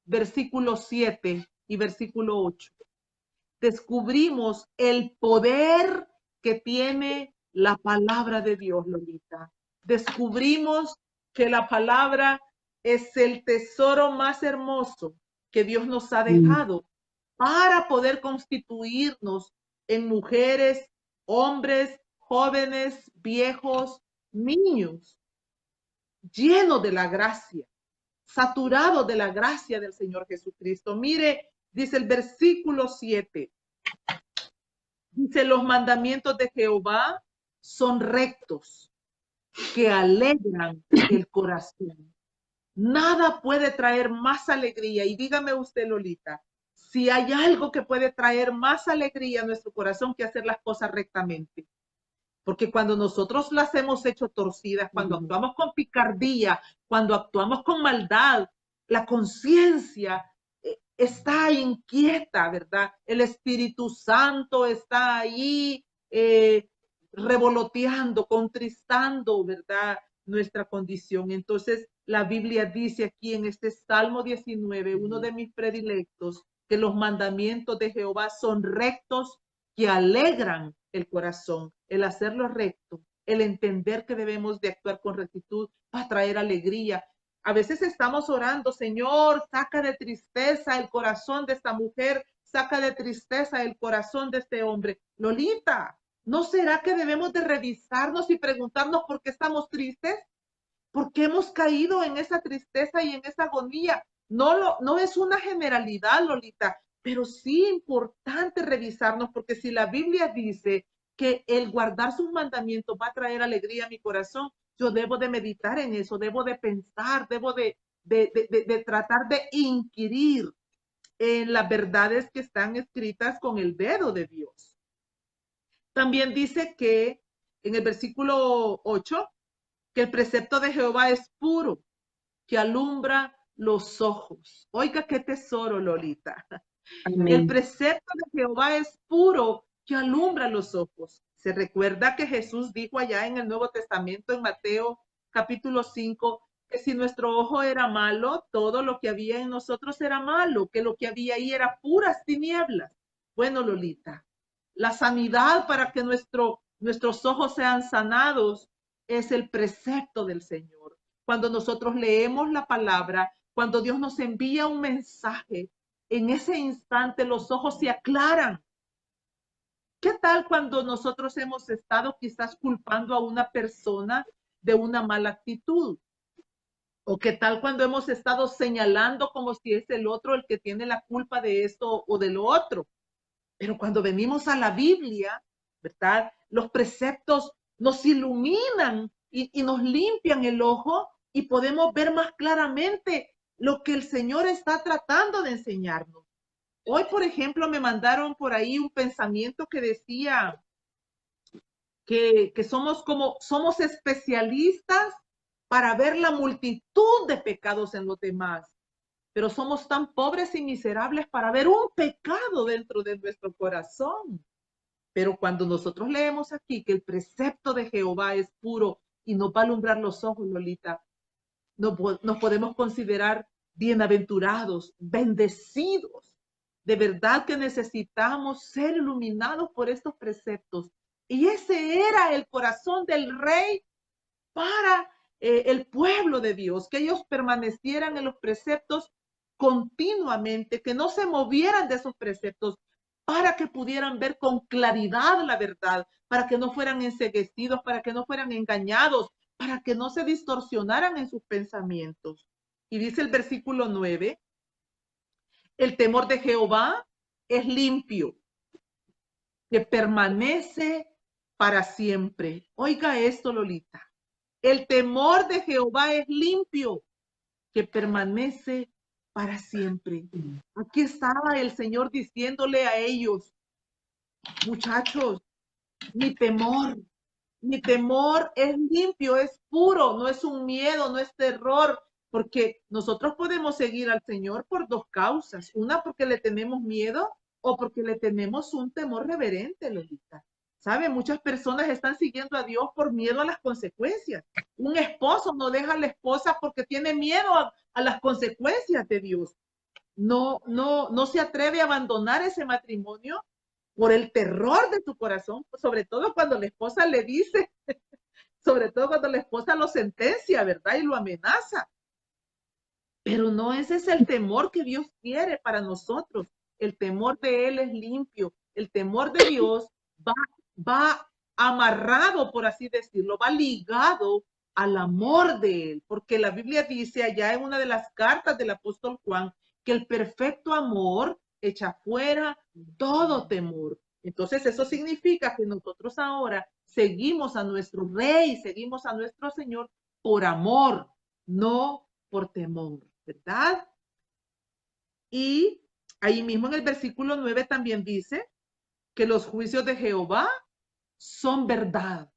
versículo 7 y versículo 8, descubrimos el poder que tiene la palabra de Dios, Lolita. Descubrimos que la palabra es el tesoro más hermoso que Dios nos ha dejado para poder constituirnos en mujeres, hombres, jóvenes, viejos, niños, llenos de la gracia, saturados de la gracia del Señor Jesucristo. Mire, dice el versículo 7, dice, los mandamientos de Jehová son rectos, que alegran el corazón. Nada puede traer más alegría. Y dígame usted, Lolita, si hay algo que puede traer más alegría a nuestro corazón que hacer las cosas rectamente. Porque cuando nosotros las hemos hecho torcidas, cuando actuamos con picardía, cuando actuamos con maldad, la conciencia está inquieta, ¿verdad? El Espíritu Santo está ahí revoloteando, contristando, ¿verdad? Nuestra condición. Entonces, la Biblia dice aquí en este Salmo 19, uno de mis predilectos, que los mandamientos de Jehová son rectos, que alegran el corazón. El hacerlo recto, el entender que debemos de actuar con rectitud va a traer alegría. A veces estamos orando, Señor, saca de tristeza el corazón de esta mujer, saca de tristeza el corazón de este hombre. Lolita, ¿no será que debemos de revisarnos y preguntarnos por qué estamos tristes? ¿Por qué hemos caído en esa tristeza y en esa agonía? No es una generalidad, Lolita, pero sí importante revisarnos, porque si la Biblia dice que el guardar sus mandamientos va a traer alegría a mi corazón, yo debo de meditar en eso, debo de pensar, debo de tratar de inquirir en las verdades que están escritas con el dedo de Dios. También dice que en el versículo 8, que el precepto de Jehová es puro, que alumbra los ojos. Oiga, qué tesoro, Lolita. Amén. El precepto de Jehová es puro, que alumbra los ojos. Se recuerda que Jesús dijo allá en el Nuevo Testamento, en Mateo capítulo 5, que si nuestro ojo era malo, todo lo que había en nosotros era malo, que lo que había ahí era puras tinieblas. Bueno, Lolita, la sanidad para que nuestros ojos sean sanados es el precepto del Señor. Cuando nosotros leemos la palabra, cuando Dios nos envía un mensaje, en ese instante los ojos se aclaran. ¿Qué tal cuando nosotros hemos estado quizás culpando a una persona de una mala actitud? ¿O qué tal cuando hemos estado señalando como si es el otro el que tiene la culpa de esto o de lo otro? Pero cuando venimos a la Biblia, ¿verdad? Los preceptos nos iluminan y nos limpian el ojo y podemos ver más claramente lo que el Señor está tratando de enseñarnos. Hoy, por ejemplo, me mandaron por ahí un pensamiento que decía que somos especialistas para ver la multitud de pecados en los demás, pero somos tan pobres y miserables para ver un pecado dentro de nuestro corazón. Pero cuando nosotros leemos aquí que el precepto de Jehová es puro y nos va a alumbrar los ojos, Lolita, nos podemos considerar bienaventurados, bendecidos. De verdad que necesitamos ser iluminados por estos preceptos. Y ese era el corazón del rey para el pueblo de Dios, que ellos permanecieran en los preceptos continuamente, que no se movieran de esos preceptos, para que pudieran ver con claridad la verdad, para que no fueran enceguecidos, para que no fueran engañados, para que no se distorsionaran en sus pensamientos. Y dice el versículo 9, el temor de Jehová es limpio, que permanece para siempre. Oiga esto, Lolita. El temor de Jehová es limpio, que permanece para siempre. Aquí estaba el Señor diciéndole a ellos, muchachos, mi temor es limpio, es puro, no es un miedo, no es terror, porque nosotros podemos seguir al Señor por dos causas. Una, porque le tenemos miedo o porque le tenemos un temor reverente, Lolita. ¿Sabe? Muchas personas están siguiendo a Dios por miedo a las consecuencias. Un esposo no deja a la esposa porque tiene miedo a las consecuencias de Dios. No se atreve a abandonar ese matrimonio por el terror de tu corazón, sobre todo cuando la esposa le dice, sobre todo cuando la esposa lo sentencia, ¿verdad? Y lo amenaza. Pero no ese es el temor que Dios quiere para nosotros. El temor de Él es limpio. El temor de Dios va amarrado, por así decirlo, va ligado al amor de Él. Porque la Biblia dice allá en una de las cartas del apóstol Juan que el perfecto amor echa fuera todo temor. Entonces eso significa que nosotros ahora seguimos a nuestro Rey, seguimos a nuestro Señor por amor, no por temor, ¿verdad? Y ahí mismo en el versículo 9 también dice que los juicios de Jehová son verdad,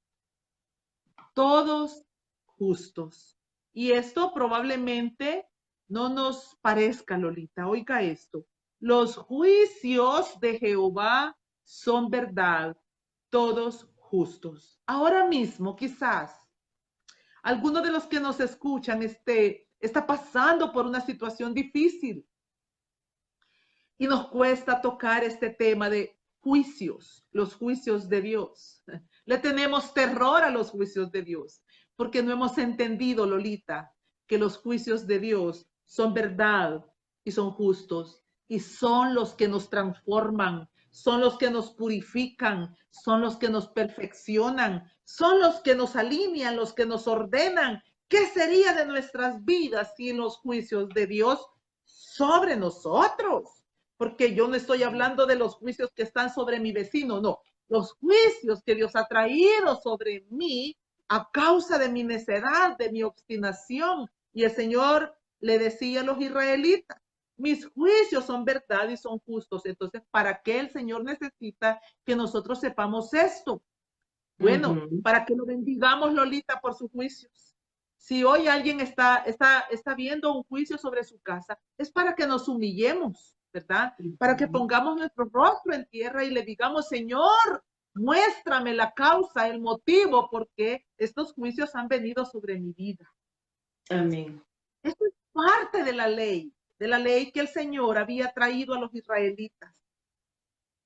todos justos. Y esto probablemente no nos parezca, Lolita. Oiga esto. Los juicios de Jehová son verdad, todos justos. Ahora mismo, quizás, alguno de los que nos escuchan está pasando por una situación difícil y nos cuesta tocar este tema de juicios, los juicios de Dios. Le tenemos terror a los juicios de Dios porque no hemos entendido, Lolita, que los juicios de Dios son verdad y son justos y son los que nos transforman, son los que nos purifican, son los que nos perfeccionan, son los que nos alinean, los que nos ordenan. ¿Qué sería de nuestras vidas sin los juicios de Dios sobre nosotros? Porque yo no estoy hablando de los juicios que están sobre mi vecino, no. Los juicios que Dios ha traído sobre mí a causa de mi necedad, de mi obstinación. Y el Señor le decía a los israelitas, mis juicios son verdad y son justos. Entonces, ¿para qué el Señor necesita que nosotros sepamos esto? Bueno, para que lo bendigamos, Lolita, por sus juicios. Si hoy alguien está viendo un juicio sobre su casa, es para que nos humillemos, ¿verdad? Para que pongamos nuestro rostro en tierra y le digamos, Señor, muéstrame la causa, el motivo por qué estos juicios han venido sobre mi vida. Amén. Esto es parte de la ley que el Señor había traído a los israelitas.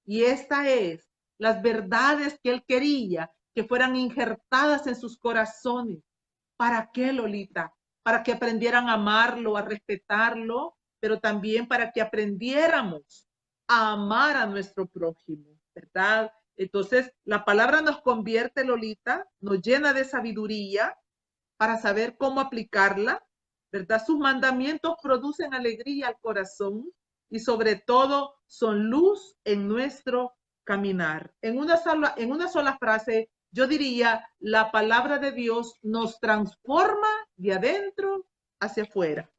Y esta es las verdades que Él quería que fueran injertadas en sus corazones. ¿Para qué, Lolita? Para que aprendieran a amarlo, a respetarlo, pero también para que aprendiéramos a amar a nuestro prójimo, ¿verdad? Entonces, la palabra nos convierte, Lolita, nos llena de sabiduría para saber cómo aplicarla, ¿verdad? Sus mandamientos producen alegría al corazón y sobre todo son luz en nuestro caminar. En una sola frase, yo diría, la palabra de Dios nos transforma de adentro hacia afuera.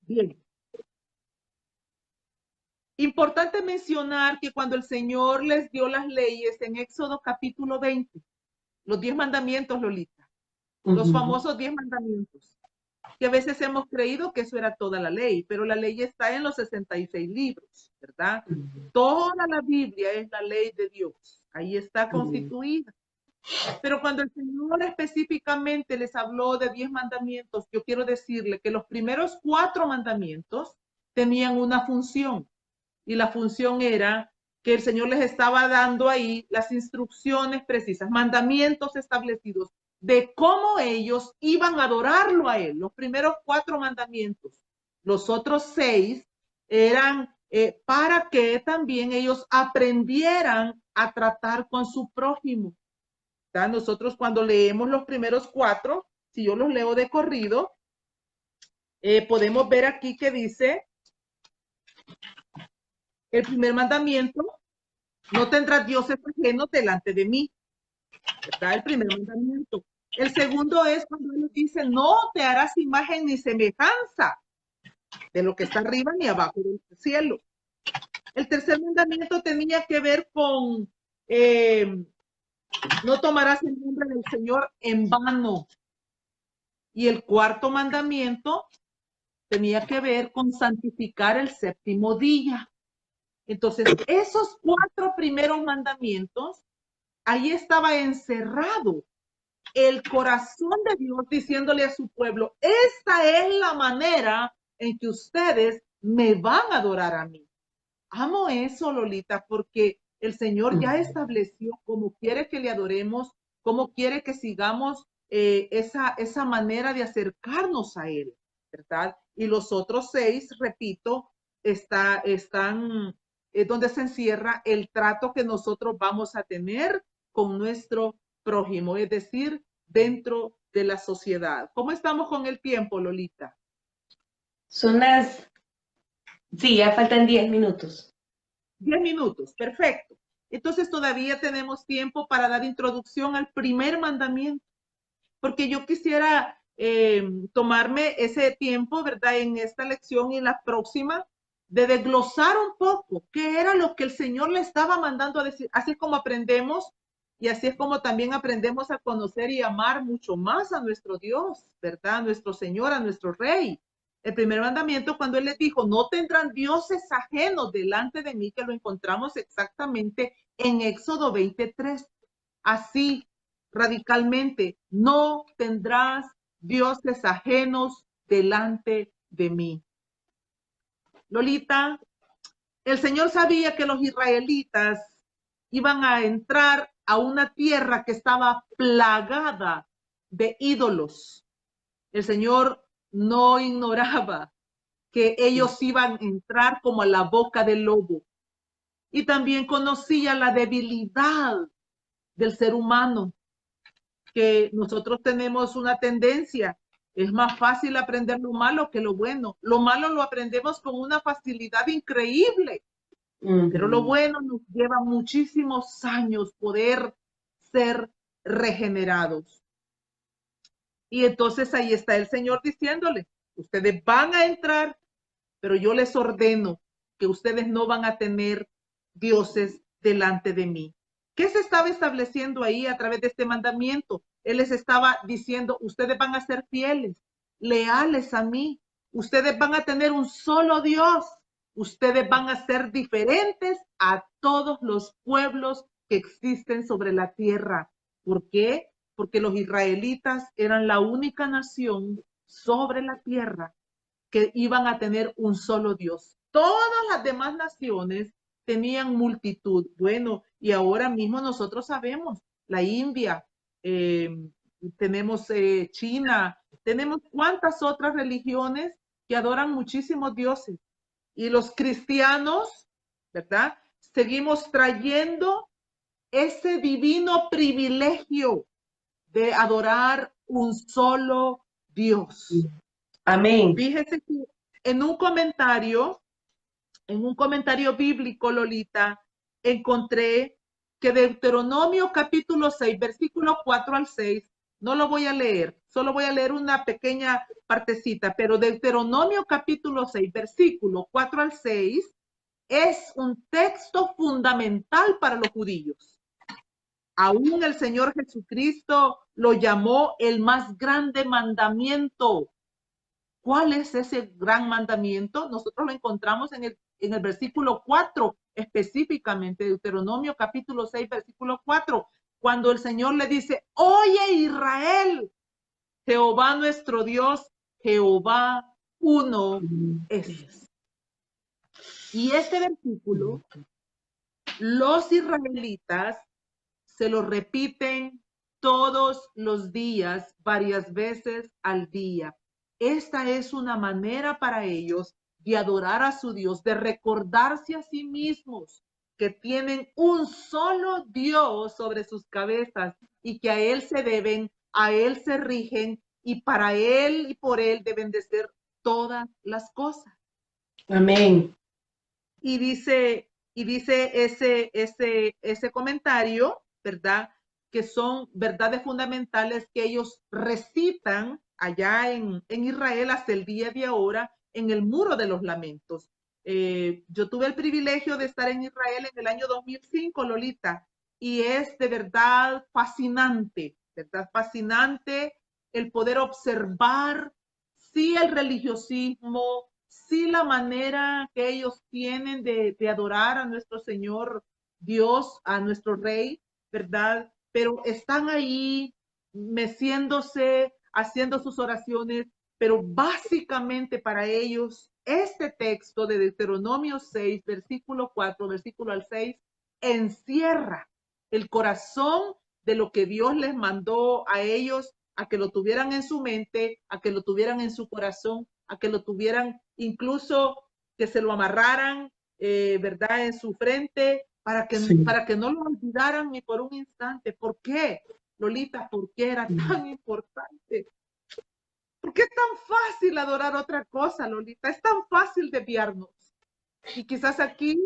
Bien. Importante mencionar que cuando el Señor les dio las leyes en Éxodo capítulo 20, los 10 mandamientos, Lolita, los famosos 10 mandamientos, que a veces hemos creído que eso era toda la ley, pero la ley está en los 66 libros, ¿verdad? Toda la Biblia es la ley de Dios, ahí está constituida. Pero cuando el Señor específicamente les habló de 10 mandamientos, yo quiero decirle que los primeros 4 mandamientos tenían una función, y la función era que el Señor les estaba dando ahí las instrucciones precisas, mandamientos establecidos de cómo ellos iban a adorarlo a Él. Los primeros 4 mandamientos. Los otros 6 eran para que también ellos aprendieran a tratar con su prójimo. ¿Tá? Nosotros cuando leemos los primeros 4, si yo los leo de corrido, podemos ver aquí que dice, el primer mandamiento, no tendrás dioses ajenos delante de mí. ¿Verdad? El primer mandamiento. El segundo es cuando él dice, no te harás imagen ni semejanza de lo que está arriba ni abajo del cielo. El tercer mandamiento tenía que ver con no tomarás el nombre del Señor en vano. Y el cuarto mandamiento tenía que ver con santificar el séptimo día. Entonces, esos 4 primeros mandamientos, ahí estaba encerrado el corazón de Dios diciéndole a su pueblo, esta es la manera en que ustedes me van a adorar a mí. Amo eso, Lolita, porque el Señor ya estableció cómo quiere que le adoremos, cómo quiere que sigamos esa manera de acercarnos a Él, ¿verdad? Y los otros 6, repito, están donde se encierra el trato que nosotros vamos a tener con nuestro prójimo, es decir, dentro de la sociedad. ¿Cómo estamos con el tiempo, Lolita? Son las... Sí, ya faltan 10 minutos. 10 minutos, perfecto. Entonces todavía tenemos tiempo para dar introducción al primer mandamiento, porque yo quisiera tomarme ese tiempo, ¿verdad? En esta lección y en la próxima, de desglosar un poco qué era lo que el Señor le estaba mandando a decir, así como aprendemos y así es como también aprendemos a conocer y amar mucho más a nuestro Dios, ¿verdad? A nuestro Señor, a nuestro Rey. El primer mandamiento, cuando Él les dijo, no tendrán dioses ajenos delante de mí, que lo encontramos exactamente en Éxodo 23. Así, radicalmente, no tendrás dioses ajenos delante de mí. Lolita, el Señor sabía que los israelitas iban a entrar a una tierra que estaba plagada de ídolos. El Señor no ignoraba que ellos iban a entrar como a la boca del lobo. Y también conocía la debilidad del ser humano, que nosotros tenemos una tendencia. Es más fácil aprender lo malo que lo bueno. Lo malo lo aprendemos con una facilidad increíble. Pero lo bueno nos lleva muchísimos años poder ser regenerados. Y entonces ahí está el Señor diciéndole, ustedes van a entrar, pero yo les ordeno que ustedes no van a tener dioses delante de mí. ¿Qué se estaba estableciendo ahí a través de este mandamiento? Él les estaba diciendo, ustedes van a ser fieles, leales a mí. Ustedes van a tener un solo Dios. Ustedes van a ser diferentes a todos los pueblos que existen sobre la tierra. ¿Por qué? Porque los israelitas eran la única nación sobre la tierra que iban a tener un solo Dios. Todas las demás naciones tenían multitud. Bueno, y ahora mismo nosotros sabemos, la India, tenemos China, tenemos cuántas otras religiones que adoran muchísimos dioses. Y los cristianos, ¿verdad? Seguimos trayendo ese divino privilegio de adorar un solo Dios. Amén. Fíjese que en un comentario bíblico, Lolita, encontré que Deuteronomio capítulo 6, versículo 4 al 6, no lo voy a leer, solo voy a leer una pequeña partecita, pero Deuteronomio capítulo 6, versículo 4 al 6, es un texto fundamental para los judíos. Aún el Señor Jesucristo lo llamó el más grande mandamiento. ¿Cuál es ese gran mandamiento? Nosotros lo encontramos en el versículo 4, específicamente, Deuteronomio capítulo 6, versículo 4, cuando el Señor le dice, oye Israel, Jehová nuestro Dios, Jehová uno es. Y este versículo, los israelitas se lo repiten todos los días, varias veces al día. Esta es una manera para ellos de adorar a su Dios, de recordarse a sí mismos que tienen un solo Dios sobre sus cabezas y que a Él se deben, a Él se rigen y para Él y por Él deben de ser todas las cosas. Amén. Y dice ese comentario, ¿verdad? Que son verdades fundamentales que ellos recitan allá en Israel hasta el día de ahora en el Muro de los Lamentos. Yo tuve el privilegio de estar en Israel en el año 2005, Lolita, y es de verdad fascinante, ¿verdad? Fascinante el poder observar, sí, el religiosismo, sí, la manera que ellos tienen de adorar a nuestro Señor Dios, a nuestro Rey, ¿verdad? Pero están ahí meciéndose, haciendo sus oraciones, pero básicamente para ellos este texto de Deuteronomio 6, versículo 4, versículo al 6, encierra el corazón de lo que Dios les mandó a ellos a que lo tuvieran en su mente, a que lo tuvieran en su corazón, a que lo tuvieran, incluso que se lo amarraran, ¿verdad?, en su frente, para que no lo olvidaran ni por un instante. ¿Por qué, Lolita? ¿Por qué era tan importante? ¿Por qué es tan fácil adorar otra cosa, Lolita? Es tan fácil desviarnos. Y quizás aquí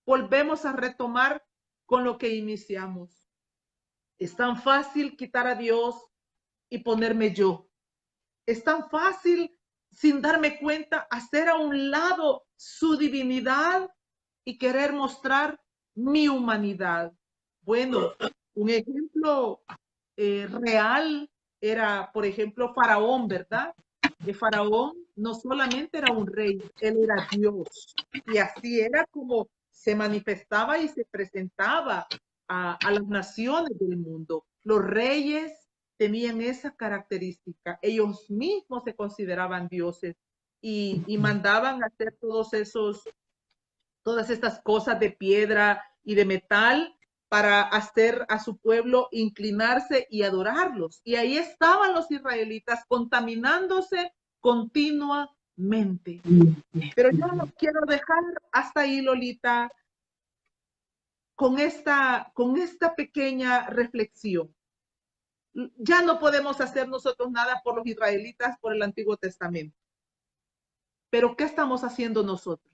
volvemos a retomar con lo que iniciamos. Es tan fácil quitar a Dios y ponerme yo. Es tan fácil, sin darme cuenta, hacer a un lado su divinidad y querer mostrar mi humanidad. Bueno, un ejemplo real era, por ejemplo, Faraón, ¿verdad? Faraón no solamente era un rey, él era Dios. Y así era como se manifestaba y se presentaba a las naciones del mundo. Los reyes tenían esa característica. Ellos mismos se consideraban dioses y mandaban a hacer todas estas cosas de piedra y de metal para hacer a su pueblo inclinarse y adorarlos. Y ahí estaban los israelitas contaminándose continuamente. Pero yo no quiero dejar hasta ahí, Lolita, con esta pequeña reflexión. Ya no podemos hacer nosotros nada por los israelitas, por el Antiguo Testamento. Pero ¿qué estamos haciendo nosotros?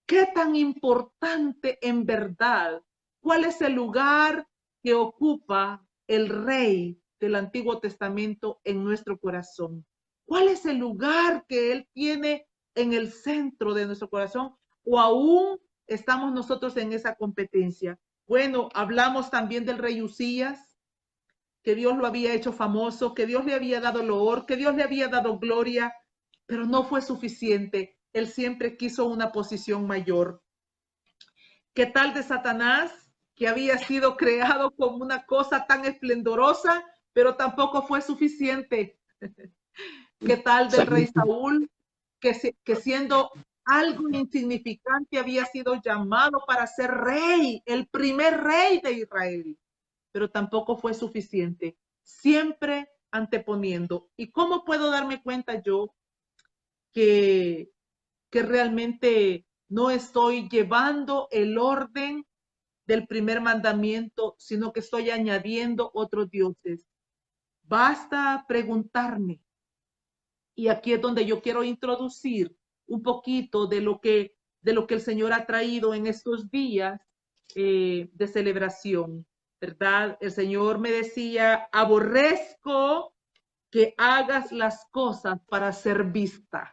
¿Qué tan importante en verdad? ¿Cuál es el lugar que ocupa el rey del Antiguo Testamento en nuestro corazón? ¿Cuál es el lugar que él tiene en el centro de nuestro corazón? ¿O aún estamos nosotros en esa competencia? Bueno, hablamos también del rey Usías, que Dios lo había hecho famoso, que Dios le había dado loor, que Dios le había dado gloria, pero no fue suficiente. Él siempre quiso una posición mayor. ¿Qué tal de Satanás, que había sido creado como una cosa tan esplendorosa, pero tampoco fue suficiente? ¿Qué tal del rey Saúl, que siendo algo insignificante había sido llamado para ser rey, el primer rey de Israel? Pero tampoco fue suficiente, siempre anteponiendo. ¿Y cómo puedo darme cuenta yo que realmente no estoy llevando el orden del primer mandamiento, sino que estoy añadiendo otros dioses. Basta preguntarme. Y aquí es donde yo quiero introducir un poquito de lo que el Señor ha traído en estos días de celebración, ¿verdad? El Señor me decía, aborrezco que hagas las cosas para ser vista.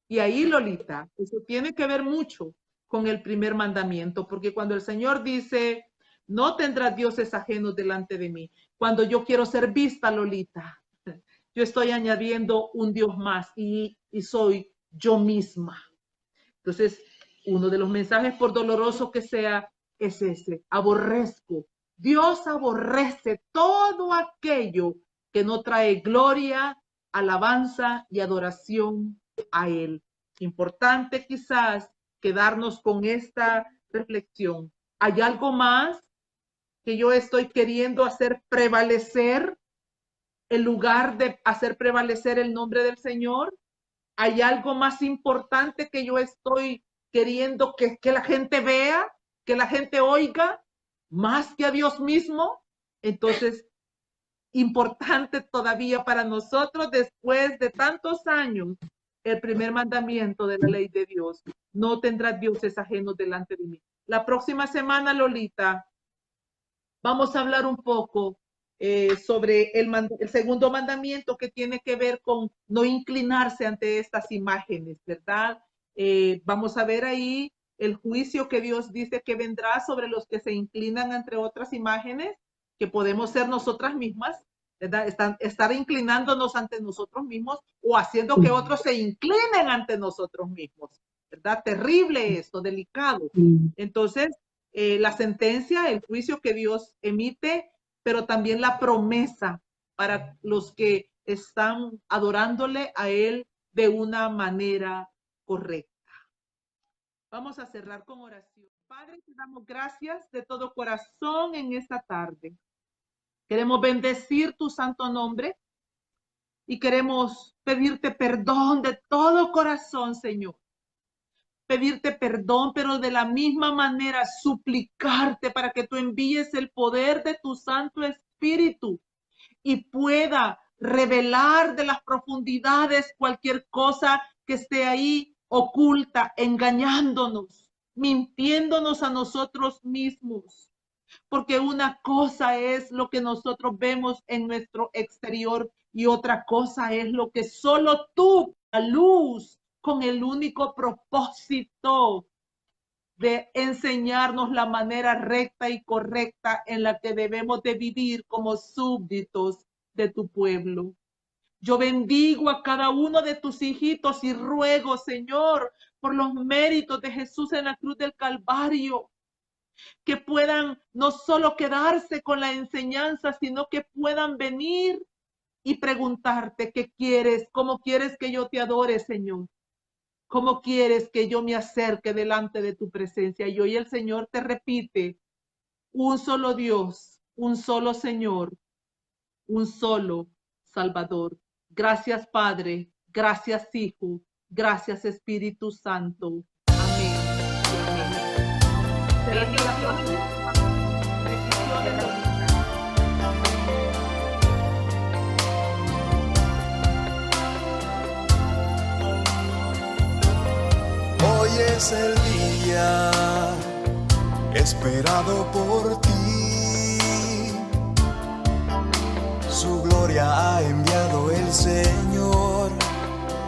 Y ahí, Lolita, eso tiene que ver mucho con el primer mandamiento, porque cuando el Señor dice, no tendrás dioses ajenos delante de mí, cuando yo quiero ser vista, Lolita, yo estoy añadiendo un Dios más y soy yo misma. Entonces, uno de los mensajes, por doloroso que sea, es ese, aborrezco. Dios aborrece todo aquello que no trae gloria, alabanza y adoración a Él. Importante quizás quedarnos con esta reflexión. ¿Hay algo más que yo estoy queriendo hacer prevalecer en lugar de hacer prevalecer el nombre del Señor? ¿Hay algo más importante que yo estoy queriendo que la gente vea, que la gente oiga, más que a Dios mismo? Entonces, importante todavía para nosotros, después de tantos años, el primer mandamiento de la ley de Dios: no tendrás dioses ajenos delante de mí. La próxima semana, Lolita, vamos a hablar un poco sobre el segundo mandamiento, que tiene que ver con no inclinarse ante estas imágenes, ¿verdad? Vamos a ver ahí el juicio que Dios dice que vendrá sobre los que se inclinan ante otras imágenes, que podemos ser nosotras mismas, ¿verdad? Estar inclinándonos ante nosotros mismos o haciendo que otros se inclinen ante nosotros mismos, ¿verdad? Terrible esto, delicado. Entonces, la sentencia, el juicio que Dios emite, pero también la promesa para los que están adorándole a Él de una manera correcta. Vamos a cerrar con oración. Padre, te damos gracias de todo corazón en esta tarde. Queremos bendecir tu santo nombre y queremos pedirte perdón de todo corazón, Señor. Pedirte perdón, pero de la misma manera suplicarte para que tú envíes el poder de tu Santo Espíritu y pueda revelar de las profundidades cualquier cosa que esté ahí oculta, engañándonos, mintiéndonos a nosotros mismos. Porque una cosa es lo que nosotros vemos en nuestro exterior y otra cosa es lo que solo tú, la luz, con el único propósito de enseñarnos la manera recta y correcta en la que debemos de vivir como súbditos de tu pueblo. Yo bendigo a cada uno de tus hijitos y ruego, Señor, por los méritos de Jesús en la cruz del Calvario, que puedan no solo quedarse con la enseñanza, sino que puedan venir y preguntarte qué quieres, cómo quieres que yo te adore, Señor. ¿Cómo quieres que yo me acerque delante de tu presencia? Y hoy el Señor te repite, un solo Dios, un solo Señor, un solo Salvador. Gracias, Padre. Gracias, Hijo. Gracias, Espíritu Santo. Amén. Hoy es el día esperado por ti. Su gloria ha enviado el Señor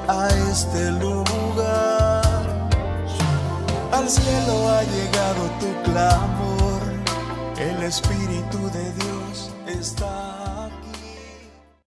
a este lugar. Al cielo ha llegado tu clamor, el Espíritu de Dios está